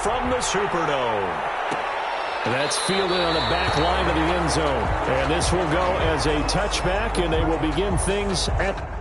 from the Superdome. That's fielded on the back line of the end zone. And this will go as a touchback, and they will begin things at...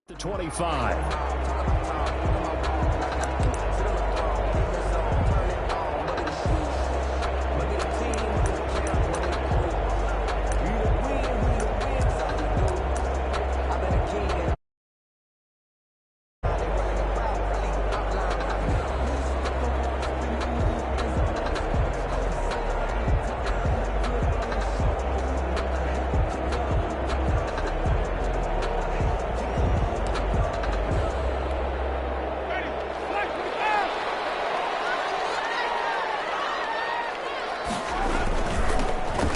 The 25.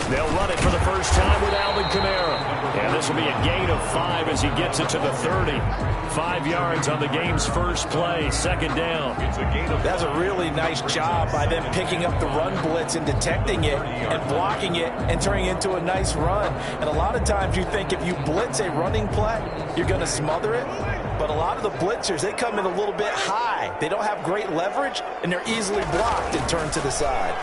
They'll run it for the first time with Alvin Kamara. And this will be a gain of 5 as he gets it to the 30. 5 yards on the game's first play, second down. That's a really nice job by them picking up the run blitz and detecting it and blocking it and turning it into a nice run. And a lot of times you think if you blitz a running play, you're going to smother it. But a lot of the blitzers, they come in a little bit high. They don't have great leverage, and they're easily blocked and turned to the side.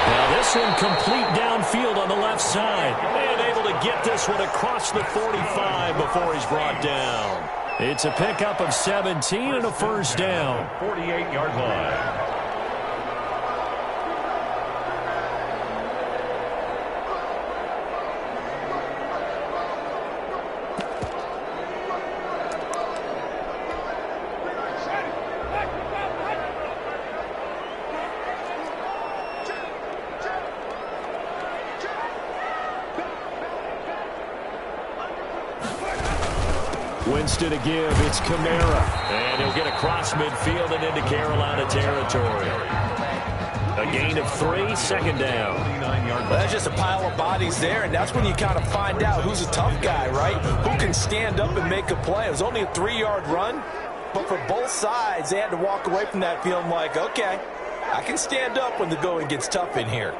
Well, This one complete downfield on the left side. And able to get this one across the 45 before he's brought down. It's a pickup of 17 and a first down. 48-yard line. Winston to give. It's Kamara. And he'll get across midfield and into Carolina territory. A gain of 3, second down. Well, that's just a pile of bodies there, and that's when you kind of find out who's a tough guy, right? Who can stand up and make a play. It was only a 3-yard run, but for both sides, they had to walk away from that feeling like, okay, I can stand up when the going gets tough in here.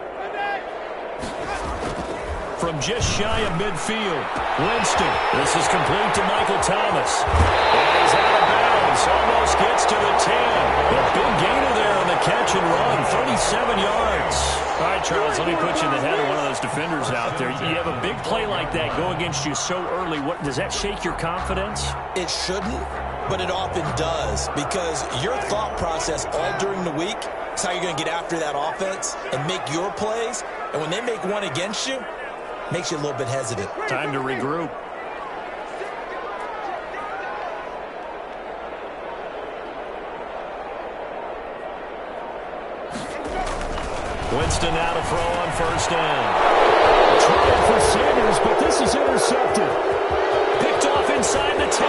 From just shy of midfield, Winston. This is complete to Michael Thomas. And he's out of bounds. Almost gets to the 10. A big gainer there on the catch and run. 37 yards. All right, Charles, let me put you in the head of one of those defenders out there. You have a big play like that go against you so early. What does that shake your confidence? It shouldn't, but it often does, because your thought process all during the week is how you're going to get after that offense and make your plays. And when they make one against you, makes you a little bit hesitant. Time to regroup. Winston now to throw on first down. Trying for Sanders, but this is intercepted. Picked off inside the 10.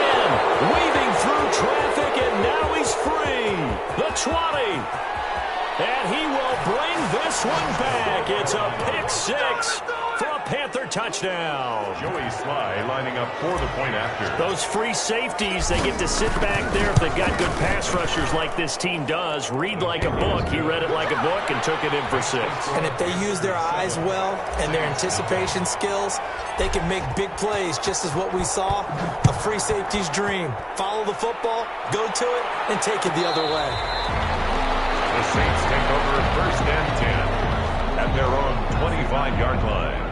Weaving through traffic, and now he's free. The 20. And he will bring this one back. It's a pick 6 for a Panther touchdown. Joey Sly lining up for the point after. Those free safeties, they get to sit back there if they've got good pass rushers like this team does. Read like a book. He read it like a book and took it in for 6. And if they use their eyes well and their anticipation skills, they can make big plays, just as what we saw, a free safety's dream. Follow the football, go to it, and take it the other way. The Saints take over first and 10 at their own 25-yard line.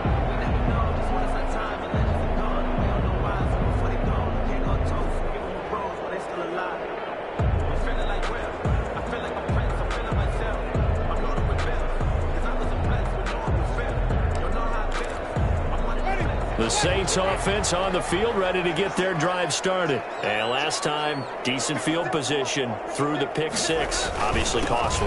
The Saints offense on the field, ready to get their drive started. And last time, decent field position through the pick 6. Obviously costly.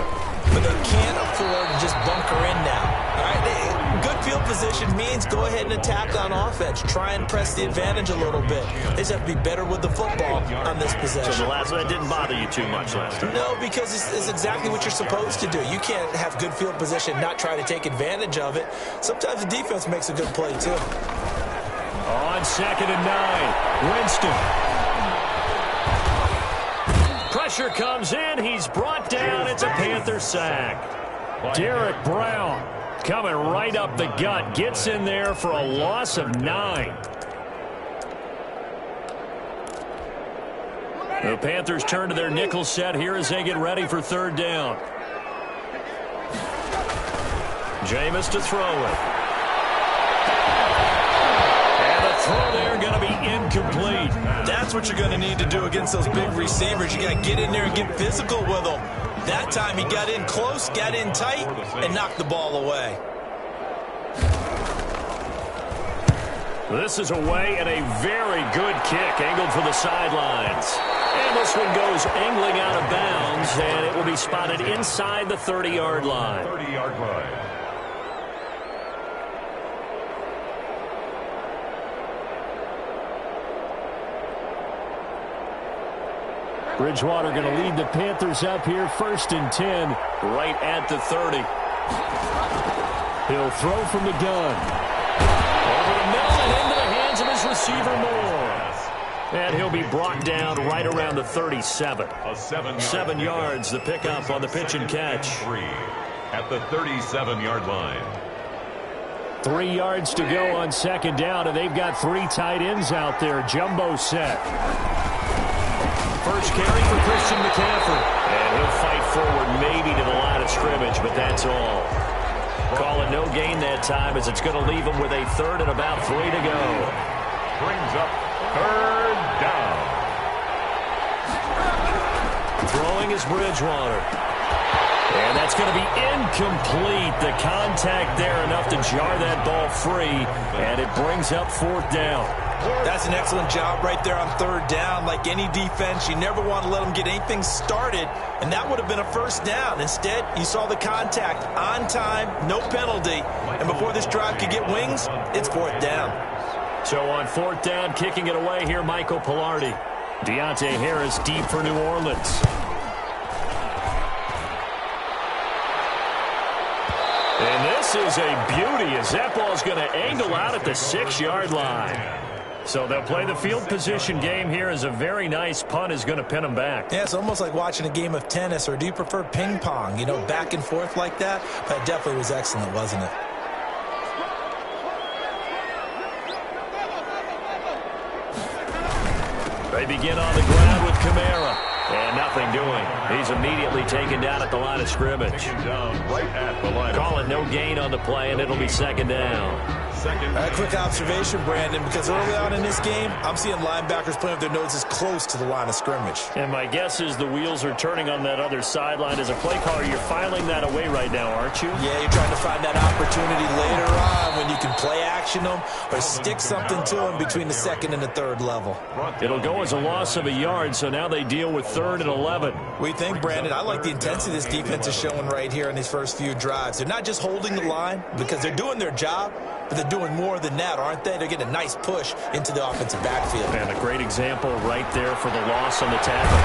But they can't afford to just bunker in now. All right, good field position means go ahead and attack on offense. Try and press the advantage a little bit. They just have to be better with the football on this possession. So that didn't bother you too much last time? No, because it's exactly what you're supposed to do. You can't have good field position, not try to take advantage of it. Sometimes the defense makes a good play, too. On 2nd and 9, Winston. Pressure comes in. He's brought down. It's a Panther sack. Derek Brown coming right up the gut. Gets in there for a loss of 9. The Panthers turn to their nickel set here as they get ready for 3rd down. Jameis to throw it. Throw there going to be incomplete. That's what you're going to need to do against those big receivers. You got to get in there and get physical with them. That time he got in close, got in tight, and knocked the ball away. This is away and a very good kick, angled for the sidelines. And this one goes angling out of bounds, and it will be spotted inside the 30-yard line. 30-yard line. Bridgewater going to lead the Panthers up here, 1st and 10, right at the 30. He'll throw from the gun. Over the middle and into the hands of his receiver Moore. And he'll be brought down right around the 37. 7 yards, the pickup on the pitch and catch. At the 37-yard line. 3 yards to go on 2nd down, and they've got 3 tight ends out there. Jumbo set. First carry for Christian McCaffrey. And he'll fight forward maybe to the line of scrimmage, but that's all. Call it no gain that time as it's going to leave them with a third and about 3 to go. Brings up third down. Throwing is Bridgewater. And that's going to be incomplete. The contact there enough to jar that ball free, and it brings up 4th down. That's an excellent job right there on 3rd down. Like any defense, you never want to let them get anything started, and that would have been a 1st down. Instead, you saw the contact on time, no penalty, and before this drive could get wings, it's 4th down. So on 4th down, kicking it away here, Michael Pilardi. Deontay Harris deep for New Orleans. And this is a beauty as that ball is going to angle out at the 6-yard line. So they'll play the field position game here as a very nice punt is going to pin them back. Yeah, it's almost like watching a game of tennis, or do you prefer ping pong? You know, back and forth like that? That definitely was excellent, wasn't it? They begin on the ground with Kamara. And nothing doing. He's immediately taken down at the line of scrimmage. Call it no gain on the play, and it'll be 2nd down. A quick observation, Brandon, because early on in this game, I'm seeing linebackers playing with their noses close to the line of scrimmage. And my guess is the wheels are turning on that other sideline. As a play caller, you're filing that away right now, aren't you? Yeah, you're trying to find that opportunity later on when you can play action them or stick something to them between the 2nd and the 3rd level. It'll go as a loss of a yard, so now they deal with 3rd and 11. What do you think, Brandon? I like the intensity this defense is showing right here in these first few drives. They're not just holding the line because they're doing their job, but they're doing more than that, aren't they? They're getting a nice push into the offensive backfield. And a great example right there for the loss on the tackle.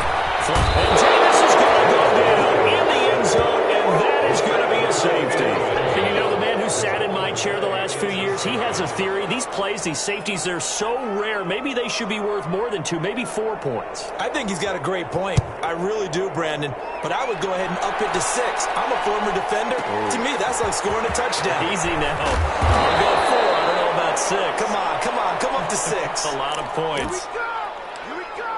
And Jameis is going to go down in the end zone, and that is going to be a safety. And you know, the man who sat in my chair the last few years, he has a theory. These plays, these safeties, they're so rare. Maybe they should be worth more than 2, maybe 4 points. I think he's got a great point. I really do, Brandon. But I would go ahead and up it to 6. I'm a former defender. Ooh. To me, that's like scoring a touchdown. Easy now. I'll go 4. I don't know about 6. Come on. Come up to 6. That's a lot of points. Here we go.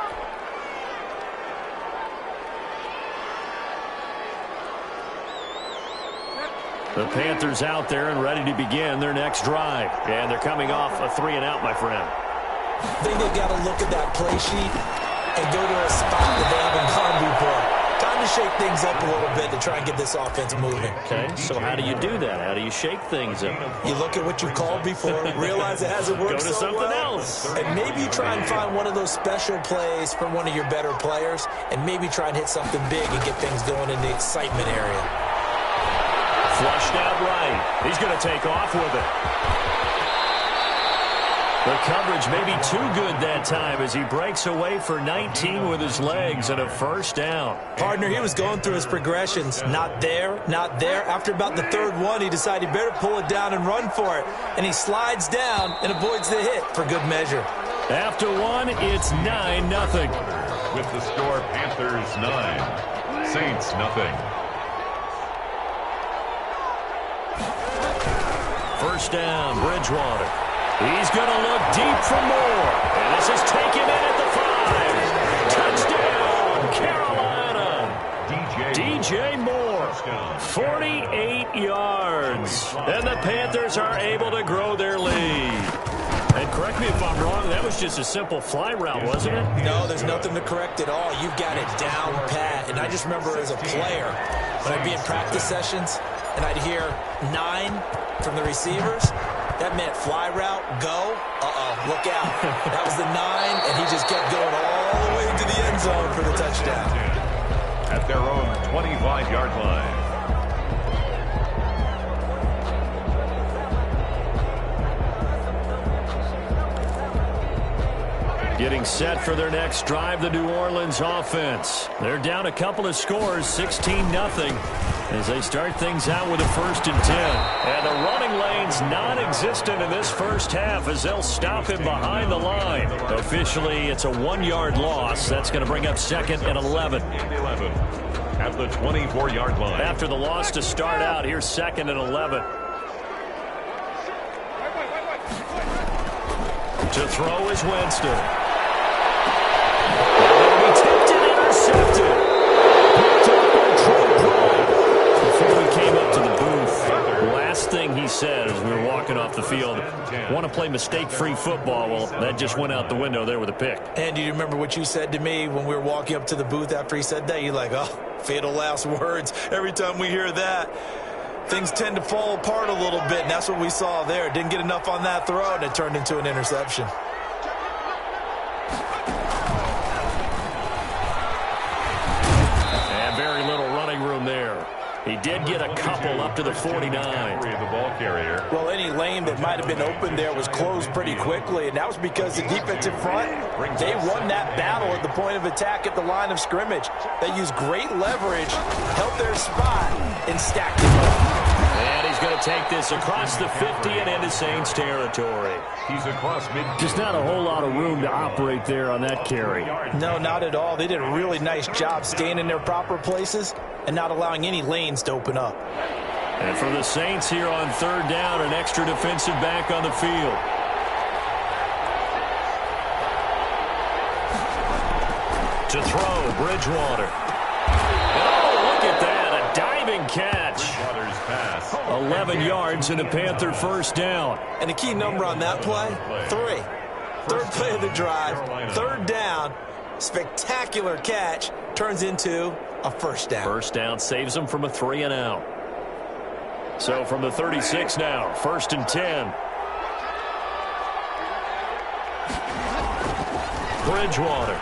The Panthers out there and ready to begin their next drive. And they're coming off a 3-and-out, my friend. I think they've got to look at that play sheet and go to a spot that they haven't gone before. Time to shake things up a little bit to try and get this offense moving. Okay, so how do you do that? How do you shake things up? You look at what you called before, realize it hasn't worked so well. Go to something else. And maybe you try and find one of those special plays from one of your better players, and maybe try and hit something big and get things going in the excitement area. Flushed out right. He's going to take off with it. The coverage may be too good that time as he breaks away for 19 with his legs and a 1st down. Partner, he was going through his progressions. Not there, not there. After about the 3rd one, he decided he better pull it down and run for it. And he slides down and avoids the hit for good measure. After 1, it's 9-0. With the score, Panthers 9, Saints 0. 1st down, Bridgewater. He's going to look deep for more. And this is taken in at the 5. Touchdown, Carolina. DJ Moore, 48 yards. And the Panthers are able to grow their lead. And correct me if I'm wrong, that was just a simple fly route, wasn't it? No, there's nothing to correct at all. You've got it down pat. And I just remember as a player, when I'd be in practice sessions, and I'd hear 9 from the receivers, that meant fly route, go, look out. That was the 9, and he just kept going all the way into the end zone for the touchdown. At their own 25-yard line. Getting set for their next drive, the New Orleans offense. They're down a couple of scores, 16-0. As they start things out with a 1st and 10. And the running lane's non-existent in this first half as they'll stop him behind the line. Officially, it's a 1-yard loss. That's going to bring up 2nd and 11. At the 24-yard line. After the loss to start out, here's 2nd and 11. To throw is Winston. It'll be tipped and intercepted. Picked up by Trey Brown. Before we came up to the booth, last said as we were walking off the field, want to play mistake-free football. Well, that just went out the window there with a pick. And do you remember what you said to me when we were walking up to the booth after he said that? You're like, oh, fatal last words. Every time we hear that, things tend to fall apart a little bit, and that's what we saw there. Didn't get enough on that throw, and it turned into an interception. And very little running room there. He did get a couple up to the 49. The ball carrier. Well, any lane that might have been open there was closed pretty quickly, and that was because the defensive front, they won that battle at the point of attack at the line of scrimmage. They used great leverage, held their spot, and stacked it up. And he's going to take this across the 50 and into Saints territory. He's across mid. Just not a whole lot of room to operate there on that carry. No, not at all. They did a really nice job staying in their proper places and not allowing any lanes to open up. And for the Saints here on third down, an extra defensive back on the field. To throw, Bridgewater. Oh, look at that, a diving catch. Bridgewater's pass. 11 yards and a Panther first down. And the key number on that play, 3. Third play of the drive, third down, spectacular catch, turns into a first down. First down saves them from a 3 and out. So from the 36 now, 1st and 10. Bridgewater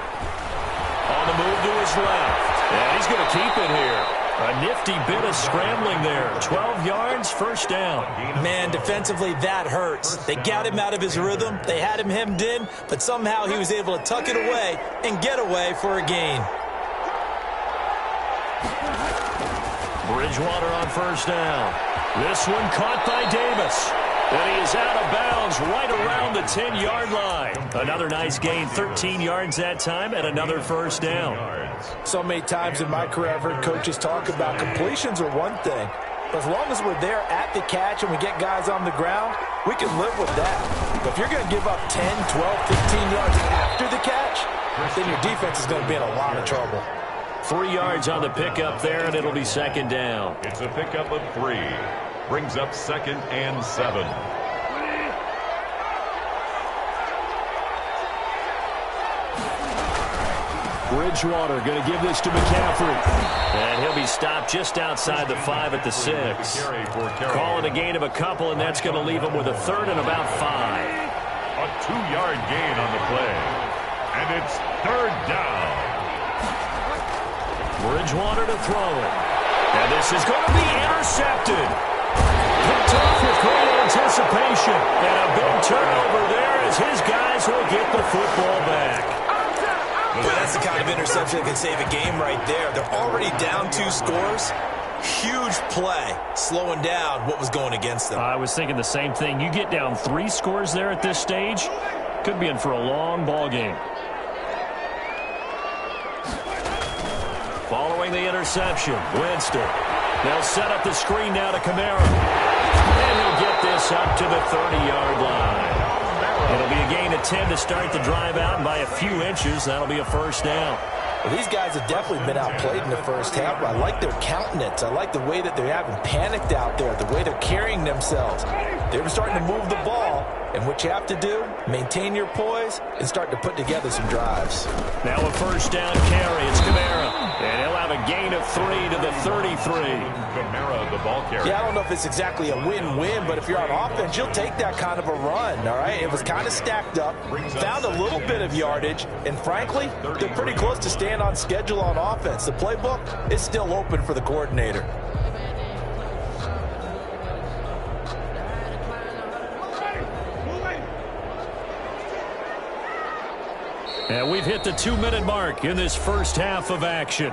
on the move to his left. And he's going to keep it here. A nifty bit of scrambling there. 12 yards, first down. Man, defensively, that hurts. They got him out of his rhythm. They had him hemmed in, but somehow he was able to tuck it away and get away for a gain. Bridgewater on first down. This one caught by Davis. And he is out of bounds right around the 10-yard line. Another nice gain, 13 yards that time, and another first down. So many times in my career, I've heard coaches talk about completions are one thing. But as long as we're there at the catch and we get guys on the ground, we can live with that. But if you're going to give up 10, 12, 15 yards after the catch, then your defense is going to be in a lot of trouble. 3 yards on the pickup there, and it'll be second down. It's a pickup of 3. Brings up 2nd and 7. Bridgewater going to give this to McCaffrey. And he'll be stopped just outside the 5 at the 6. Call it a gain of a couple, and that's going to leave him with a 3rd and about 5. A 2-yard gain on the play. And it's 3rd down. Bridgewater to throw it. And this is going to be intercepted. Picked off with great anticipation. And a big turnover there as his guys will get the football back. Boy, that's the kind of interception that can save a game right there. They're already down 2 scores. Huge play, slowing down what was going against them. I was thinking the same thing. You get down 3 scores there at this stage, could be in for a long ball game. Following the interception, Winston. They'll set up the screen now to Kamara. And he'll get this up to the 30-yard line. It'll be a gain of 10 to start the drive out, and by a few inches, that'll be a first down. Well, these guys have definitely been outplayed in the first half. I like their countenance. I like the way that they haven't panicked out there, the way they're carrying themselves. They were starting to move the ball, and what you have to do, maintain your poise and start to put together some drives. Now a first down carry. It's Kamara, and he'll have a gain of 3 to the 33. Kamara, the ball carrier. Yeah, I don't know if it's exactly a win-win, but if you're on offense, you'll take that kind of a run, all right? It was kind of stacked up, found a little bit of yardage, and frankly, they're pretty close to staying on schedule on offense. The playbook is still open for the coordinator. And we've hit the 2-minute mark in this first half of action.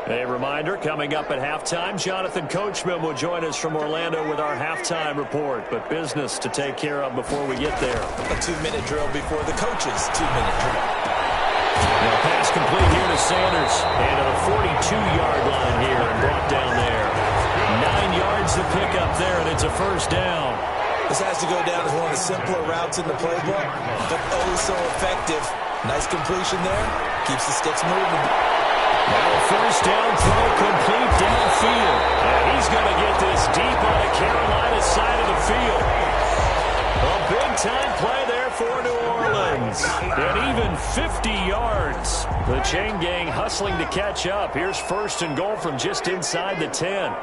A reminder, coming up at halftime, Jonathan Coachman will join us from Orlando with our halftime report. But business to take care of before we get there. A 2-minute drill before the coach's 2-minute drill. Now pass complete here to Sanders. And to the 42-yard line here and brought down there. 9 yards to pick up there, and it's a first down. This has to go down as one of the simpler routes in the playbook, but oh so effective. Nice completion there. Keeps the sticks moving. Now a first down throw complete downfield. And he's going to get this deep on the Carolina side of the field. A big-time play there for New Orleans. And even 50 yards. The chain gang hustling to catch up. Here's first and goal from just inside the 10.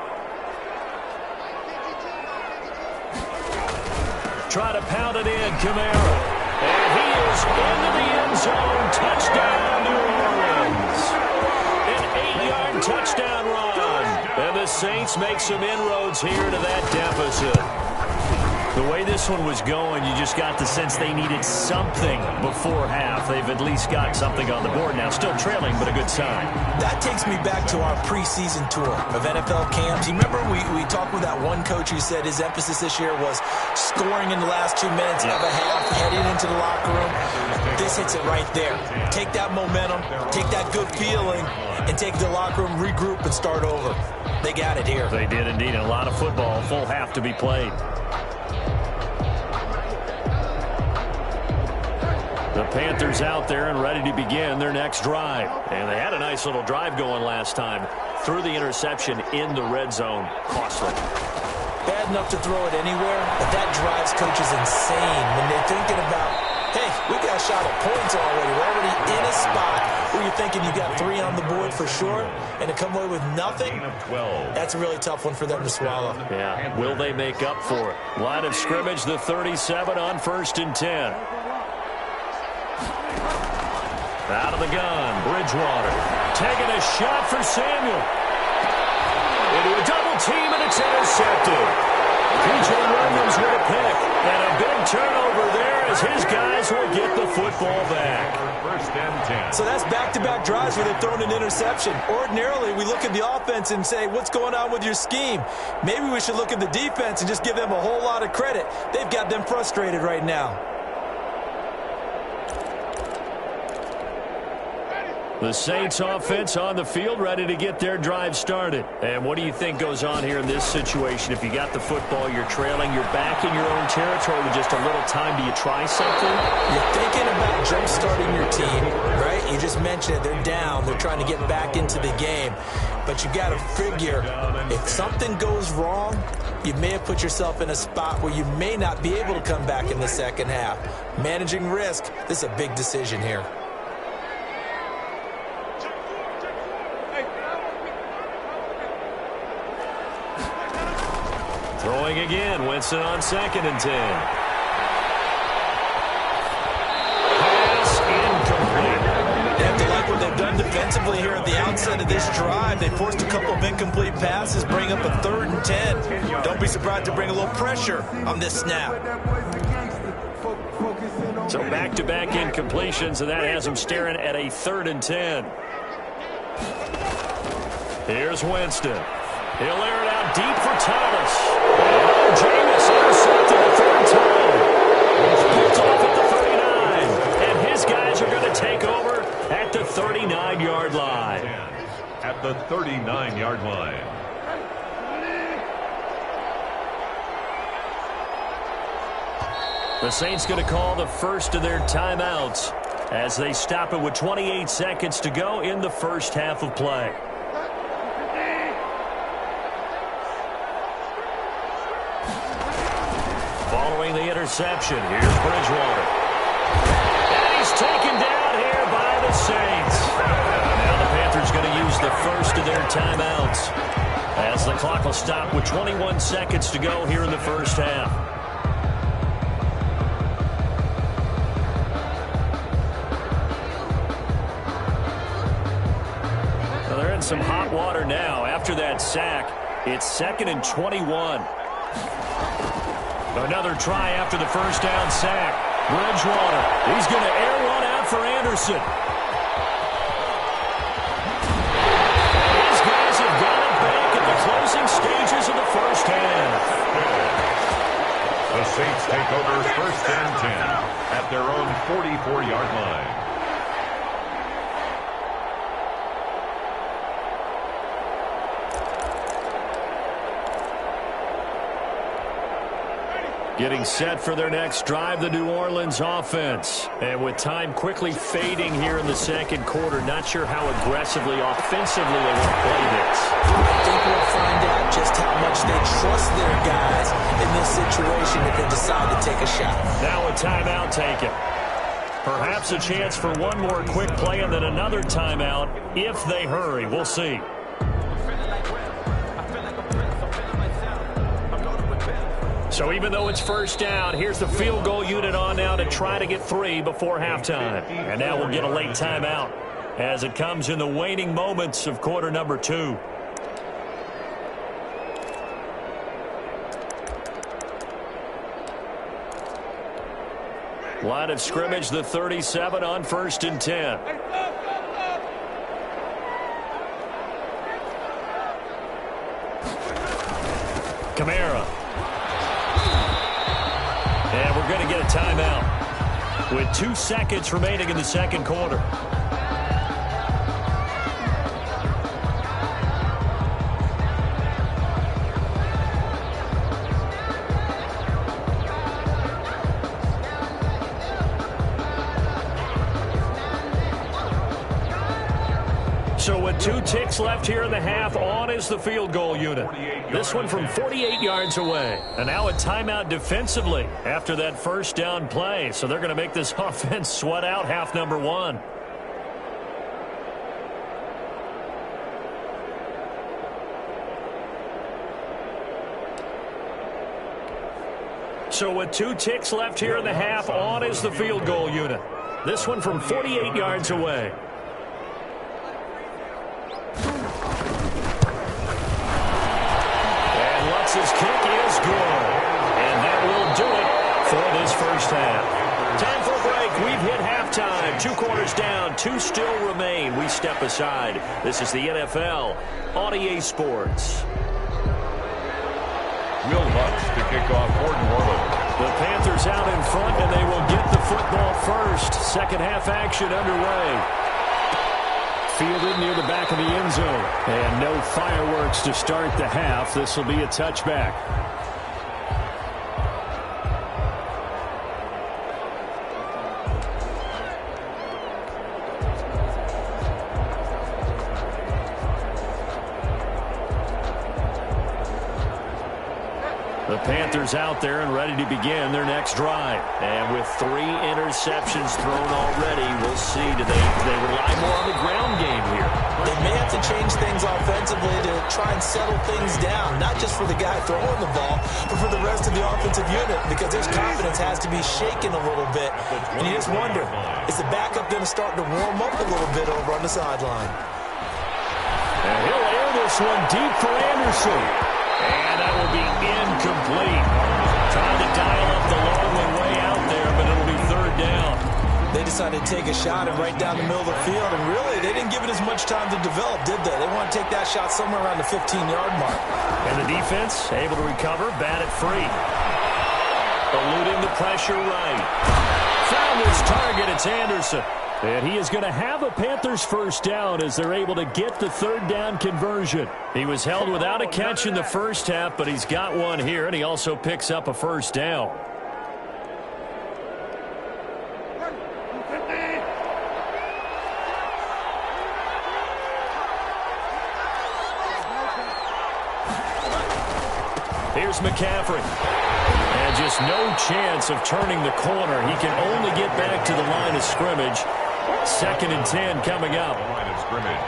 Try to pound it in, Kamara. And he is into the end zone. Touchdown, New Orleans. An 8-yard touchdown run. And the Saints make some inroads here to that deficit. The way this one was going, you just got the sense they needed something before half. They've at least got something on the board now. Still trailing, but a good sign. That takes me back to our preseason tour of NFL camps. You remember we talked with that one coach who said his emphasis this year was scoring in the last 2 minutes of a half, heading into the locker room. This hits it right there. Take that momentum, take that good feeling, and take the locker room, regroup, and start over. They got it here. They did indeed. A lot of football, full half to be played. The Panthers out there and ready to begin their next drive. And they had a nice little drive going last time. Threw the interception in the red zone. Costly. Bad enough to throw it anywhere, but that drives coaches insane when they're thinking about, hey, we got a shot at points already. We're already in a spot where you're thinking you got 3 on the board for sure, and to come away with nothing, that's a really tough one for them to swallow. Yeah, will they make up for it? Line of scrimmage, the 37 on 1st and 10. Out of the gun, Bridgewater. Taking a shot for Samuel. Into a double team, and it's intercepted. P.J. Williams with a pick. And a big turnover there as his guys will get the football back. First and 10. So that's back-to-back drives where they've thrown an interception. Ordinarily, we look at the offense and say, what's going on with your scheme? Maybe we should look at the defense and just give them a whole lot of credit. They've got them frustrated right now. The Saints offense on the field, ready to get their drive started. And what do you think goes on here in this situation? If you got the football, you're trailing, you're back in your own territory with just a little time. Do you try something? You're thinking about jump-starting your team, right? You just mentioned it. They're down. They're trying to get back into the game. But you got to figure, if something goes wrong, you may have put yourself in a spot where you may not be able to come back in the second half. Managing risk, this is a big decision here. Throwing again, Winston on 2nd and 10. Pass incomplete. They have to like what they've done defensively here at the outset of this drive. They forced a couple of incomplete passes, bring up a 3rd and 10. Don't be surprised to bring a little pressure on this snap. So back-to-back incompletions, and that has them staring at a 3rd and 10. Here's Winston. He'll air it out deep for Thomas. Oh, Jameis intercepted the 3rd time. He's picked off at the 39. And his guys are going to take over at the 39-yard line. At the 39-yard line. The Saints going to call the first of their timeouts as they stop it with 28 seconds to go in the first half of play. Following the interception, here's Bridgewater. And he's taken down here by the Saints. Now the Panthers going to use the first of their timeouts as the clock will stop with 21 seconds to go here in the first half. Well, they're in some hot water now. After that sack, it's 2nd and 21. Another try after the first down sack. Bridgewater, he's going to air one out for Anderson. These guys have got it back at the closing stages of the first half. The Saints take over 1st and 10 at their own 44-yard line. Getting set for their next drive, the New Orleans offense. And with time quickly fading here in the second quarter, not sure how aggressively, offensively they want to play this. I think we'll find out just how much they trust their guys in this situation if they decide to take a shot. Now a timeout taken. Perhaps a chance for one more quick play and then another timeout if they hurry. We'll see. So even though it's first down, here's the field goal unit on now to try to get 3 before halftime. And now we'll get a late timeout as it comes in the waning moments of quarter number 2. Line of scrimmage, the 37 on 1st and 10. Kamara. And we're going to get a timeout with 2 seconds remaining in the second quarter. So with 2 ticks left here in the half, on is the field goal unit. This one from 48 yards away. And now a timeout defensively after that first down play. So they're going to make this offense sweat out half number 1. So with 2 ticks left here in the half, on is the field goal unit. This one from 48 yards away. His kick is good. And that will do it for this first half. Time for a break. We've hit halftime. 2 quarters down. 2 still remain. We step aside. This is the NFL on EA Sports. Will Lutz to kick off for New Orleans. The Panthers out in front, and they will get the football first. Second half action underway. Fielded near the back of the end zone. And no fireworks to start the half. This will be a touchback. The Panthers out there and ready to begin their next drive. And with 3 interceptions thrown already, we'll see. Do they rely more on the ground game here? They may have to change things offensively to try and settle things down, not just for the guy throwing the ball, but for the rest of the offensive unit, because his confidence has to be shaken a little bit. And you just wonder, is the backup going to start to warm up a little bit over on the sideline? And he'll air this one deep for Anderson. And that will be incomplete. Trying to dial up the long one way out there, but it'll be 3rd down. They decided to take a shot and right down the middle of the field, and really, they didn't give it as much time to develop, did they? They want to take that shot somewhere around the 15-yard mark. And the defense able to recover, bat it free. Eluding the pressure right. Found his target, it's Anderson. And he is going to have a Panthers first down as they're able to get the 3rd down conversion. He was held without a catch in the first half, but he's got one here, and he also picks up a first down. Here's McCaffrey. And just no chance of turning the corner. He can only get back to the line of scrimmage. 2nd and 10 coming up.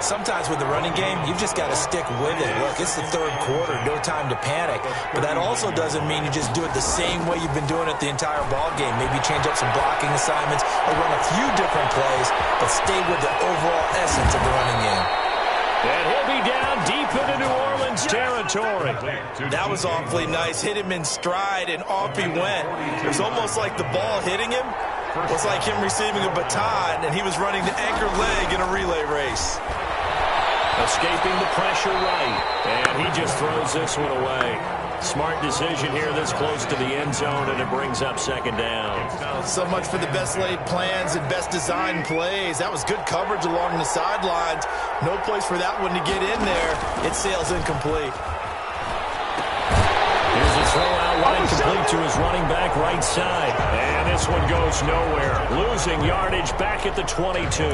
Sometimes with the running game, you've just got to stick with it. Look, it's the 3rd quarter, no time to panic. But that also doesn't mean you just do it the same way you've been doing it the entire ball game. Maybe change up some blocking assignments or run a few different plays, but stay with the overall essence of the running game. And he'll be down deep into New Orleans territory. That was awfully nice. Hit him in stride, and off he went. It was almost like the ball hitting him was like him receiving a baton, and he was running the anchor leg in a relay race. Escaping the pressure right, and he just throws this one away. Smart decision here this close to the end zone, and it brings up 2nd down. So much for the best laid plans and best designed plays. That was good coverage along the sidelines. No place for that one to get in there. It sails incomplete. Here's a throw out wide. incomplete to his running back right side. And this one goes nowhere. Losing yardage back at the 22.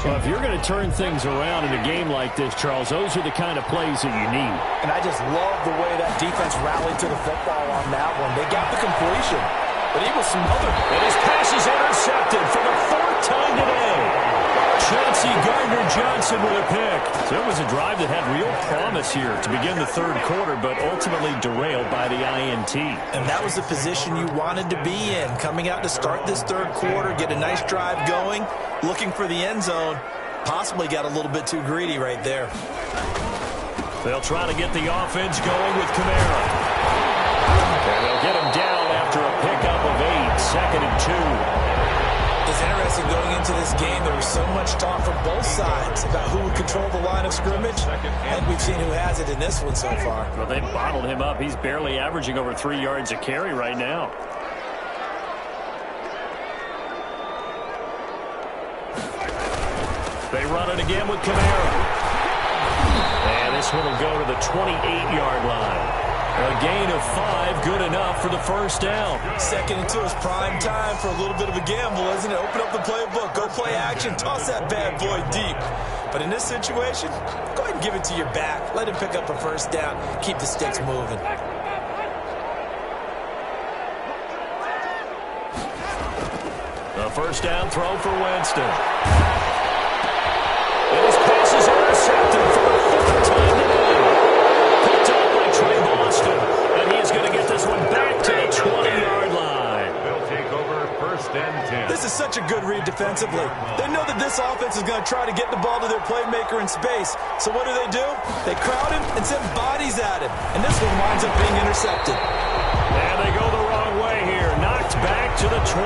Well, if you're going to turn things around in a game like this, Charles, those are the kind of plays that you need. And I just love the way that defense rallied to the football on that one. They got the completion, but he was smothered. And his pass is intercepted for the 4th time today. Chauncey Gardner-Johnson with a pick. So it was a drive that had real promise here to begin the 3rd quarter, but ultimately derailed by the INT. And that was the position you wanted to be in. Coming out to start this 3rd quarter, get a nice drive going, looking for the end zone. Possibly got a little bit too greedy right there. They'll try to get the offense going with Kamara. And they'll get him down after a pickup of 8, 2nd and 2. It's interesting going into this game. There was so much talk from both sides about who would control the line of scrimmage, and we've seen who has it in this one so far. Well, they bottled him up. He's barely averaging over 3 yards a carry right now. They run it again with Kamara. And this one will go to the 28-yard line. A gain of 5, good enough for the 1st down. 2nd and 2 is prime time for a little bit of a gamble, isn't it? Open up the playbook, go play action, toss that bad boy deep. But in this situation, go ahead and give it to your back. Let him pick up a 1st down, keep the sticks moving. A 1st down throw for Winston. And his pass is intercepted for the 4th time today. Picked up by Trey Boston. And he is going to get this one back to the 20-yard line. They'll take over 1st and 10. This is such a good read defensively. They know that this offense is going to try to get the ball to their playmaker in space. So what do? They crowd him and send bodies at him. And this one winds up being intercepted. And they go the wrong way here. Knocked back to the 20.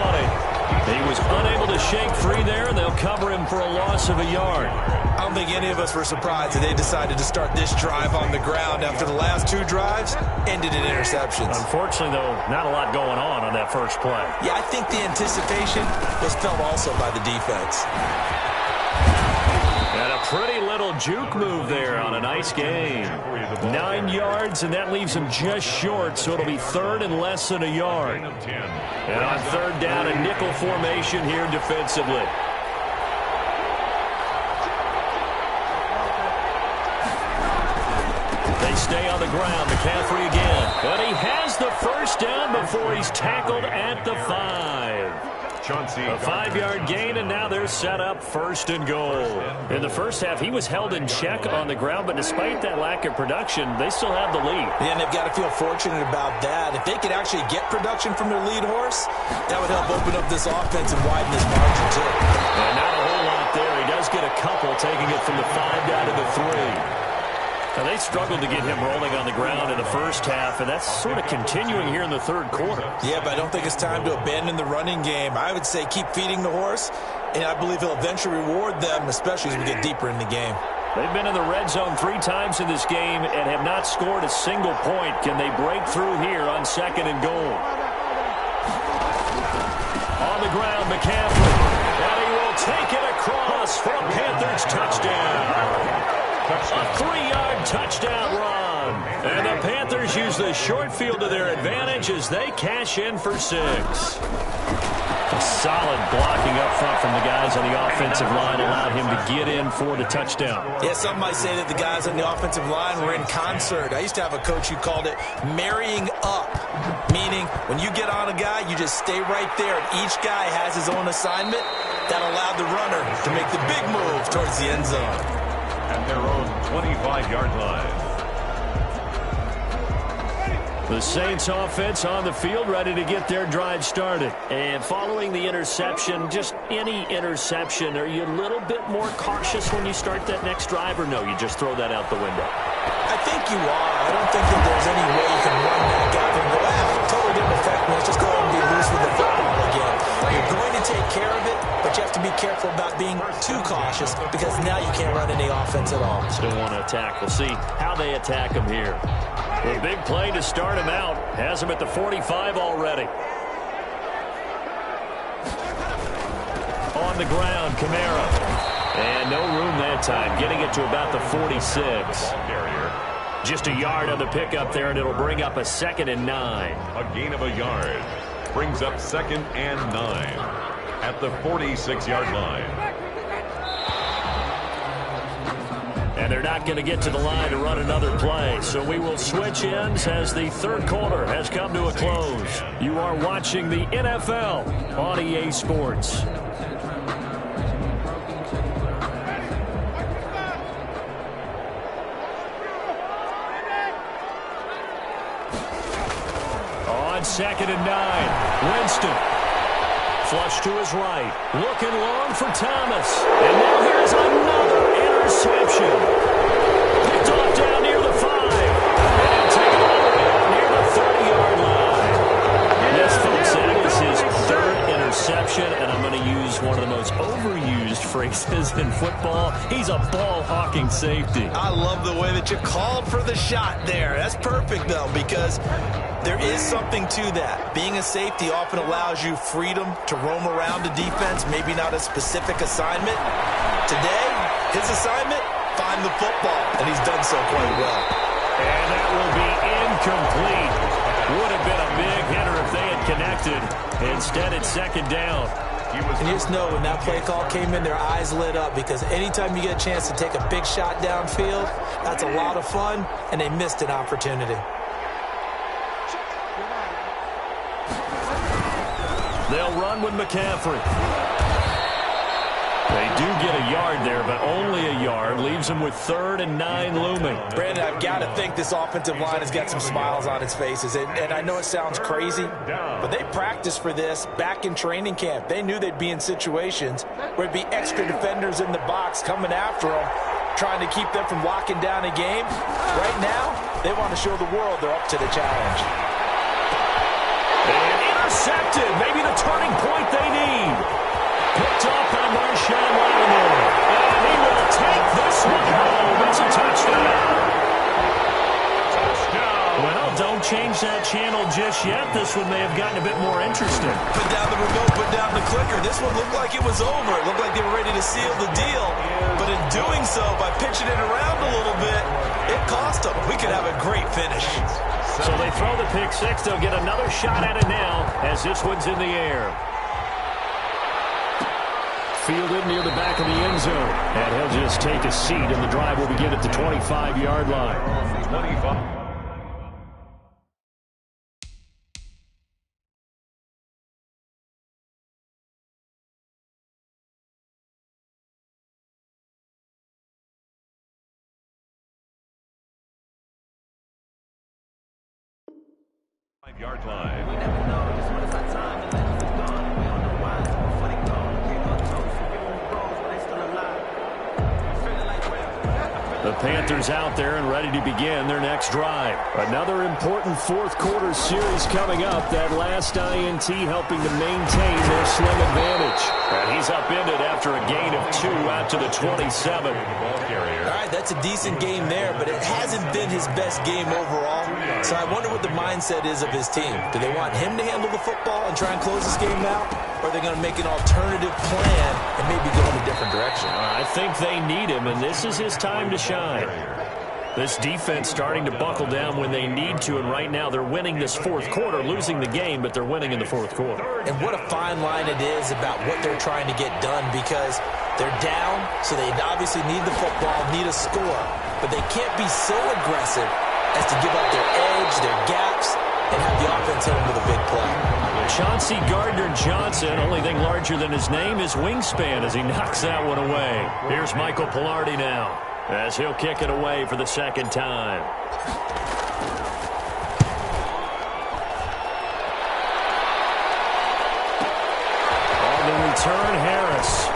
He was unable to shake free there, and they'll cover him for a loss of a yard. I don't think any of us were surprised that they decided to start this drive on the ground after the last 2 drives ended in interceptions. Unfortunately, though, not a lot going on that first play. Yeah, I think the anticipation was felt also by the defense. And a pretty little juke move there on a nice game. 9 yards, and that leaves him just short, so it'll be 3rd and less than a yard. And on 3rd down, a nickel formation here defensively. They stay on the ground. McCaffrey again. But he has the 1st down before he's tackled at the 5. A 5-yard gain, and now they're set up 1st and goal. In the first half, he was held in check on the ground, but despite that lack of production, they still have the lead. Yeah, and they've got to feel fortunate about that. If they could actually get production from their lead horse, that would help open up this offense and widen this margin, too. And not a whole lot there. He does get a couple, taking it from the 5 down to the 3. Now, they struggled to get him rolling on the ground in the first half, and that's sort of continuing here in the 3rd quarter. Yeah, but I don't think it's time to abandon the running game. I would say keep feeding the horse, and I believe he'll eventually reward them, especially as we get deeper in the game. They've been in the red zone 3 times in this game and have not scored a single point. Can they break through here on 2nd and goal? On the ground, McCaffrey. And he will take it across for a Panthers touchdown. A 3-yard touchdown run. And the Panthers use the short field to their advantage as they cash in for 6. A solid blocking up front from the guys on the offensive line allowed him to get in for the touchdown. Yeah, some might say that the guys on the offensive line were in concert. I used to have a coach who called it marrying up, meaning when you get on a guy, you just stay right there, and each guy has his own assignment. That allowed the runner to make the big move towards the end zone. At their own 25-yard line. The Saints offense on the field, ready to get their drive started. And following the interception, just any interception, are you a little bit more cautious when you start that next drive, or no, you just throw that out the window? I think you are. I don't think that there's any way you can run that guy and go, totally didn't affect me. Let's just go ahead and be loose with the football again. You're going to take care of it, but you have to be careful about being too cautious because now you can't run any offense at all. Still want to attack. We'll see how they attack him here. The big play to start him out. Has him at the 45 already. On the ground, Kamara. And no room that time, getting it to about the 46. Carrier. Just a yard on the pickup there, and it'll bring up a 2nd and 9. A gain of a yard brings up 2nd and 9 at the 46-yard line. And they're not going to get to the line to run another play. So we will switch ends as the third quarter has come to a close. You are watching the NFL on EA Sports. On 2nd and 9, Winston. Flush to his right. Looking long for Thomas. And now here's another interception. Picked off down near the 5. And taken all the way out near the 30-yard line. Yes, folks, that is his 3rd interception. And I'm going to use one of the most overused phrases in football. He's a ball-hawking safety. I love the way that you called for the shot there. That's perfect, though, because there is something to that. Being a safety often allows you freedom to roam around the defense, maybe not a specific assignment. Today, his assignment, find the football, and he's done so quite well. And that will be incomplete. Would have been a big hitter if they had connected. Instead, it's 2nd down. And you just know when that play call came in, their eyes lit up, because anytime you get a chance to take a big shot downfield, that's a lot of fun, and they missed an opportunity. They'll run with McCaffrey. They do get a yard there, but only a yard. Leaves them with 3rd and 9 looming. Brandon, I've got to think this offensive line has got some smiles on its faces. And I know it sounds crazy, but they practiced for this back in training camp. They knew they'd be in situations where it'd be extra defenders in the box coming after them, trying to keep them from locking down a game. Right now, they want to show the world they're up to the challenge. And intercepted. Maybe the turning point they need. Picked off by Marshawn Lattimore. And he will take this one home. It's a touchdown. Well, don't change that channel just yet. This one may have gotten a bit more interesting. Put down the remote, put down the clicker. This one looked like it was over. It looked like they were ready to seal the deal. But in doing so, by pitching it around a little bit, it cost them. We could have a great finish. So they throw the pick six. They'll get another shot at it now as this one's in the air. Fielded near the back of the end zone. And he'll just take a seat, and the drive will begin at the 25-yard line. 25. Yard line. We never know. Just when it's our time and let it gone. We don't know why. Before they go, give them toast, give them bros, but they still alive. Feeling like the Panthers out there and ready to begin their next drive. Another important fourth quarter series coming up. That last INT helping to maintain their slim advantage. And he's upended after a gain of 2 out to the 27. All right, that's a decent game there, but it hasn't been his best game overall. So I wonder what the mindset is of his team. Do they want him to handle the football and try and close this game out? Or are they going to make an alternative plan and maybe go in a different direction? I think they need him, and this is his time to shine. This defense starting to buckle down when they need to, and right now they're winning this fourth quarter, losing the game, but they're winning in the fourth quarter. And what a fine line it is about what they're trying to get done, because they're down, so they obviously need the football, need a score, but they can't be so aggressive as to give up their edge, their gaps, and have the offense hit them with a big play. Chauncey Gardner-Johnson, only thing larger than his name is wingspan as he knocks that one away. Here's Michael Pilardi now as he'll kick it away for the second time. On the return, Harris.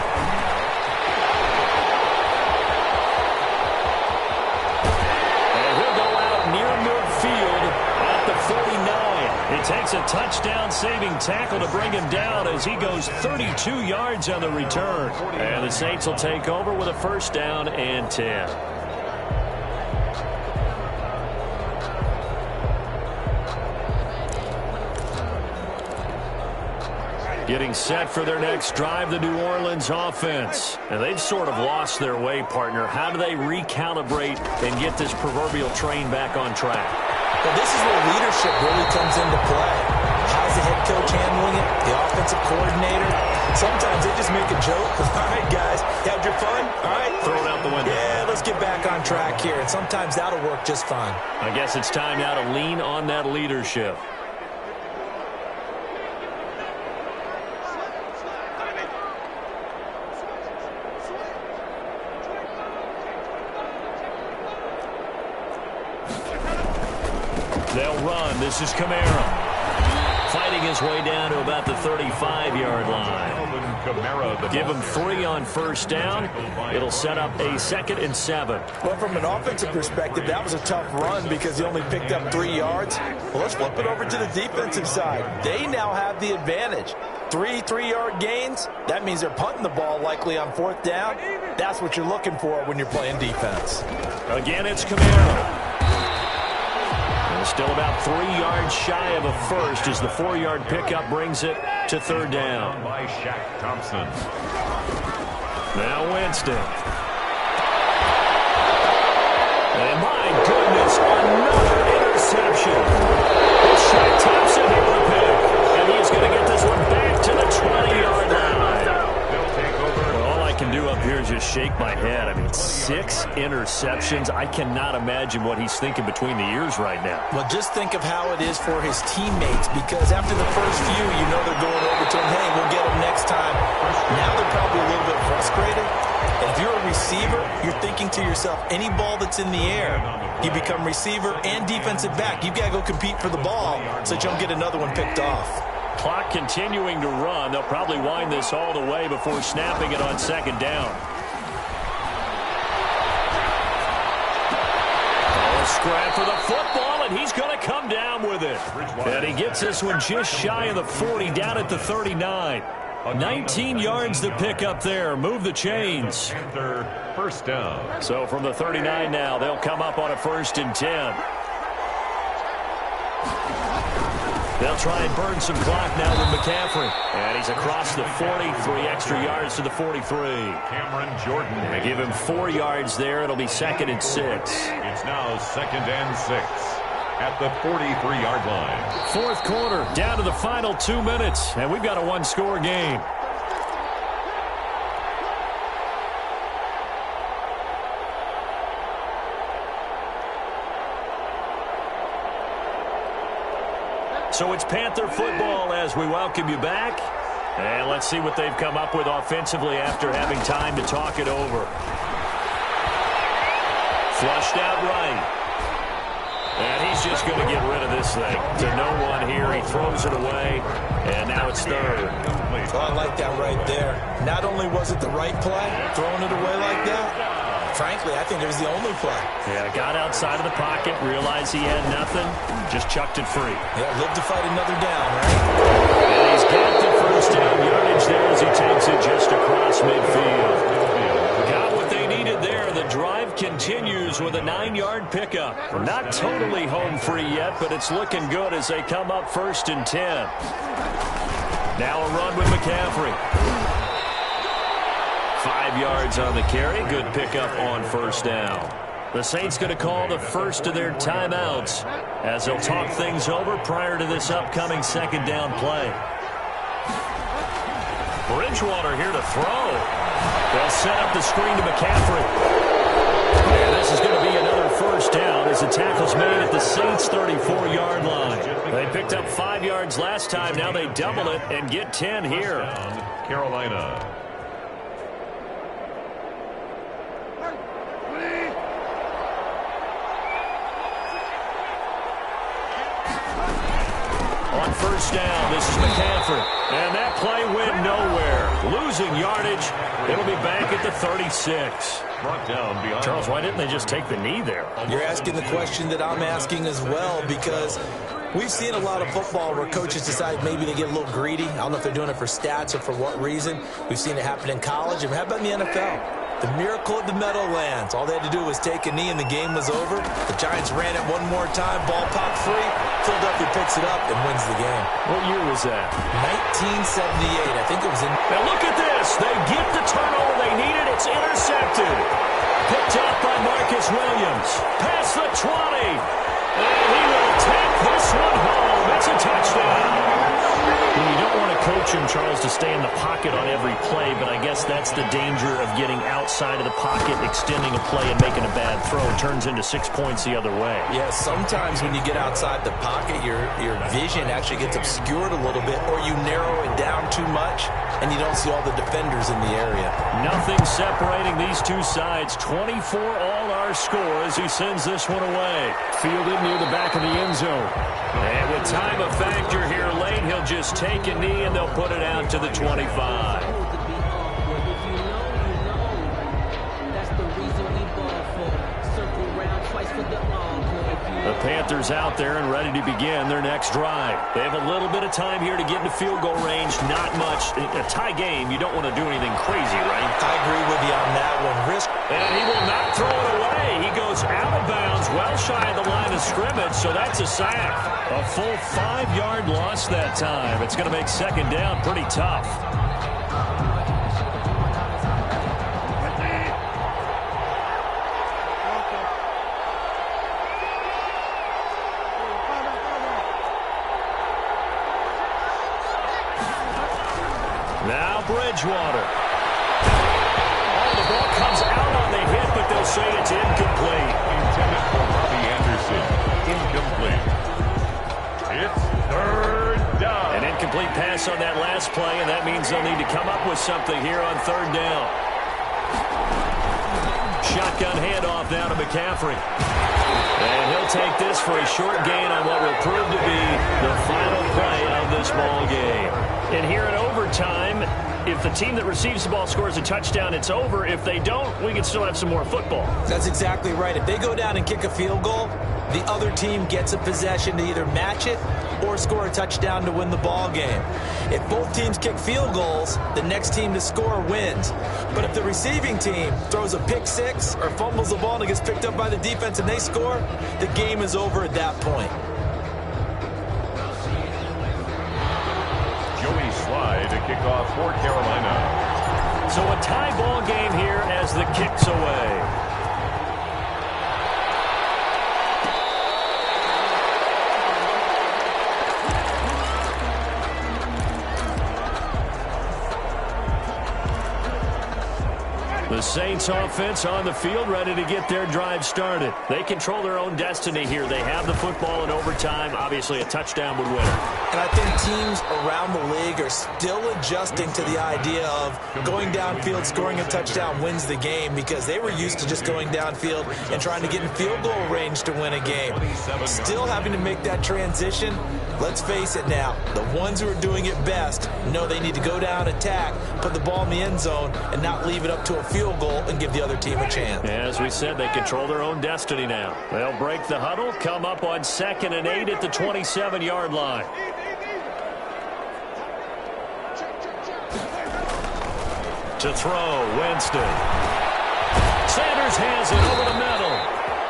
It takes a touchdown-saving tackle to bring him down as he goes 32 yards on the return. And the Saints will take over with a first down and 10. Getting set for their next drive, the New Orleans offense. And they've sort of lost their way, partner. How do they recalibrate and get this proverbial train back on track? Well, this is where leadership really comes into play. How's the head coach handling it? The offensive coordinator? Sometimes they just make a joke. All right, guys, had your fun? All right. Throw it out the window. Yeah, let's get back on track here. And sometimes that'll work just fine. I guess it's time now to lean on that leadership. They'll run. This is Kamara. Fighting his way down to about the 35-yard line. Give him 3 on first down. It'll set up a 2nd and 7. Well, from an offensive perspective, that was a tough run because he only picked up 3 yards. Well, let's flip it over to the defensive side. They now have the advantage. 3 3-yard gains. That means they're punting the ball likely on 4th down. That's what you're looking for when you're playing defense. Again, it's Kamara. Still about 3 yards shy of a first as the 4-yard pickup brings it to 3rd down. By Shaq Thompson. Now Winston. And my goodness, another interception. It's Shaq Thompson here with a pick. And he's going to get this one back to the 20-yard line. Well, all I can do up here is just shake my head. I mean, 6 interceptions. I cannot imagine what he's thinking between the ears right now. Well, just think of how it is for his teammates, because after the first few, you know they're going over to him, hey, we'll get him next time. Now they're probably a little bit frustrated. And if you're a receiver, you're thinking to yourself, any ball that's in the air, you become receiver and defensive back. You've got to go compete for the ball so that you don't get another one picked off. Clock continuing to run. They'll probably wind this all the way before snapping it on 2nd down. Scrap for the football, and he's going to come down with it. And he gets this one just shy of the 40, down at the 39. 19 yards to pick up there. Move the chains. First down. So from the 39 now, they'll come up on a 1st and 10. They'll try and burn some clock now with McCaffrey. And he's across the 40, 3 extra yards to the 43. Cameron Jordan. They give him 4 yards there. It'll be 2nd and 6. It's now 2nd and 6 at the 43-yard line. 4th quarter, down to the final 2 minutes, and we've got a 1-score game. So it's Panther football as we welcome you back. And let's see what they've come up with offensively after having time to talk it over. Flushed out right. And he's just going to get rid of this thing. To no one here. He throws it away. And now it's 3rd. Oh, I like that right there. Not only was it the right play, throwing it away like that, frankly, I think it was the only play. Yeah, got outside of the pocket, realized he had nothing, just chucked it free. Yeah, live to fight another down, right? And he's got the 1st down yardage there as he takes it just across midfield. Got what they needed there. The drive continues with a 9-yard pickup. Not totally home free yet, but it's looking good as they come up 1st and 10. Now a run with McCaffrey. 5 yards on the carry. Good pickup on 1st down. The Saints going to call the first of their timeouts as they'll talk things over prior to this upcoming 2nd down play. Bridgewater here to throw. They'll set up the screen to McCaffrey. And this is going to be another 1st down as the tackle's made at the Saints' 34-yard line. They picked up 5 yards last time. Now they double it and get 10 here. Carolina. On 1st down, this is McCaffrey. And that play went nowhere. Losing yardage. It'll be back at the 36. Brought down beyond. Charles, why didn't they just take the knee there? You're asking the question that I'm asking as well, because we've seen a lot of football where coaches decide maybe to get a little greedy. I don't know if they're doing it for stats or for what reason. We've seen it happen in college. And how about in the NFL? The miracle of the Meadowlands. All they had to do was take a knee and the game was over. The Giants ran it one more time. Ball popped free. Philadelphia picks it up and wins the game. What year was that? 1978. I think it was in... Now look at this. They get the turnover they needed. It's intercepted. Picked up by Marcus Williams. Past the 20. And he will take this one home. It's a touchdown. Well, you don't want to coach him, Charles, to stay in the pocket on every play, but I guess that's the danger of getting outside of the pocket, extending a play, and making a bad throw. It turns into 6 points the other way. Yeah, sometimes when you get outside the pocket, your vision actually gets obscured a little bit, or you narrow it down too much, and you don't see all the defenders in the area. Nothing separating these two sides. 24 all our score as he sends this one away. Fielded near the back of the end zone. And with time a factor here late, he'll just take a knee and they'll put it out to the 25. The Panthers out there and ready to begin their next drive. They have a little bit of time here to get into field goal range. Not much. A tie game, you don't want to do anything crazy, right? I agree with you on that one. And he will not throw it away. He goes out of bounds, well shy of the line of scrimmage, so that's a sack. A full 5-yard loss that time. It's going to make second down pretty tough. Now Bridgewater. Oh, the ball comes out on the hit, but they'll say it's incomplete. Intended for Robbie Anderson. Incomplete. It's third down. An incomplete pass on that last play, and that means they'll need to come up with something here on third down. Shotgun handoff now to McCaffrey. And he'll take this for a short gain on what will prove to be the final play of this ball game. And here in overtime, if the team that receives the ball scores a touchdown, it's over. If they don't, we can still have some more football. That's exactly right. If they go down and kick a field goal, the other team gets a possession to either match it or score a touchdown to win the ball game. If both teams kick field goals, the next team to score wins. But if the receiving team throws a pick six or fumbles the ball and it gets picked up by the defense and they score, the game is over at that point. Joey Slye to kick off for Carolina. So a tie ball game here as the kick's away. The Saints offense on the field, ready to get their drive started. They control their own destiny here. They have the football in overtime. Obviously, a touchdown would win it. And I think teams around the league are still adjusting to the idea of going downfield, scoring a touchdown wins the game, because they were used to just going downfield and trying to get in field goal range to win a game. Still having to make that transition. Let's face it now, the ones who are doing it best know they need to go down, attack, put the ball in the end zone, and not leave it up to a field goal and give the other team a chance. As we said, they control their own destiny now. They'll break the huddle, come up on 2nd and 8 at the 27-yard line. To throw, Winston. Sanders has it over the middle.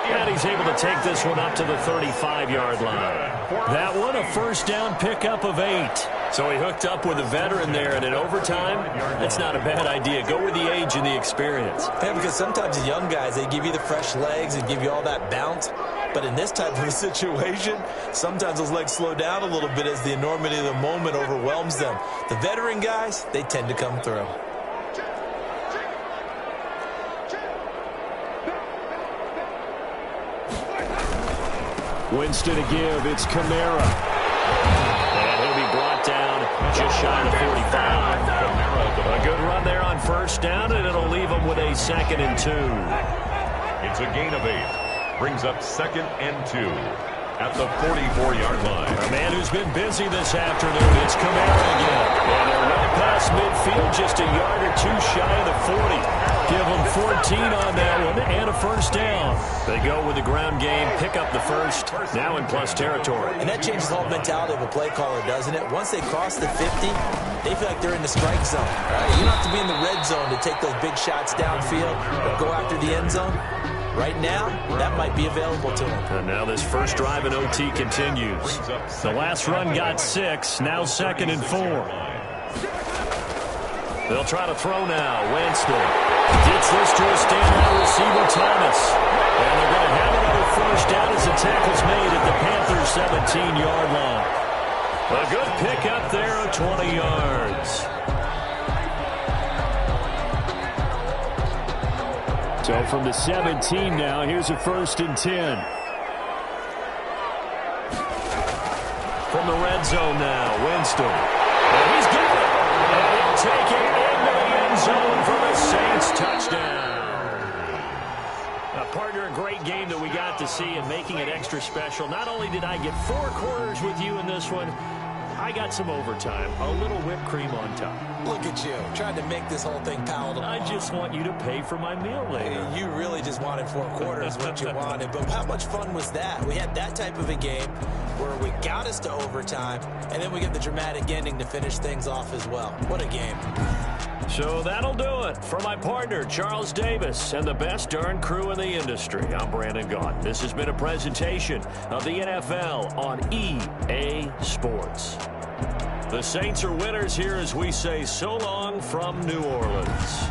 And he's able to take this one up to the 35-yard line. That one, a first down pickup of 8. So he hooked up with a veteran there, and in overtime, that's not a bad idea. Go with the age and the experience. Yeah, because sometimes the young guys, they give you the fresh legs and give you all that bounce. But in this type of a situation, sometimes those legs slow down a little bit as the enormity of the moment overwhelms them. The veteran guys, they tend to come through. Winston to give. It's Kamara. And he'll be brought down just shy of 45. A good run there on first down, and it'll leave him with a 2nd and 2. It's a gain of 8. Brings up 2nd and 2 at the 44-yard line. A man who's been busy this afternoon. It's Kamara again. And they're right past midfield, just a yard or two shy of the 40. Give them 14 on that one and a first down. They go with the ground game, pick up the first, now in plus territory. And that changes the whole mentality of a play caller, doesn't it? Once they cross the 50, they feel like they're in the strike zone. Right? You don't have to be in the red zone to take those big shots downfield or go after the end zone. Right now, that might be available to them. And now this first drive in OT continues. The last run got 6, now 2nd and 4. They'll try to throw now. Winston gets this to a standout receiver, Thomas. And they're going to have another first down as the tackle's made at the Panthers' 17-yard line. A good pickup there of 20 yards. So from the 17 now, here's a 1st and 10. From the red zone now, Winston. And he's got it. And he'll take it into the end zone for the Saints touchdown. Partner, a great game that we got to see and making it extra special. Not only did I get 4 quarters with you in this one, I got some overtime, a little whipped cream on top. Look at you, trying to make this whole thing palatable. I just want you to pay for my meal later. You really just wanted 4 quarters, what you wanted. But how much fun was that? We had that type of a game where we got us to overtime, and then we get the dramatic ending to finish things off as well. What a game. So that'll do it. For my partner, Charles Davis, and the best darn crew in the industry, I'm Brandon Gaudin. This has been a presentation of the NFL on EA Sports. The Saints are winners here as we say so long from New Orleans.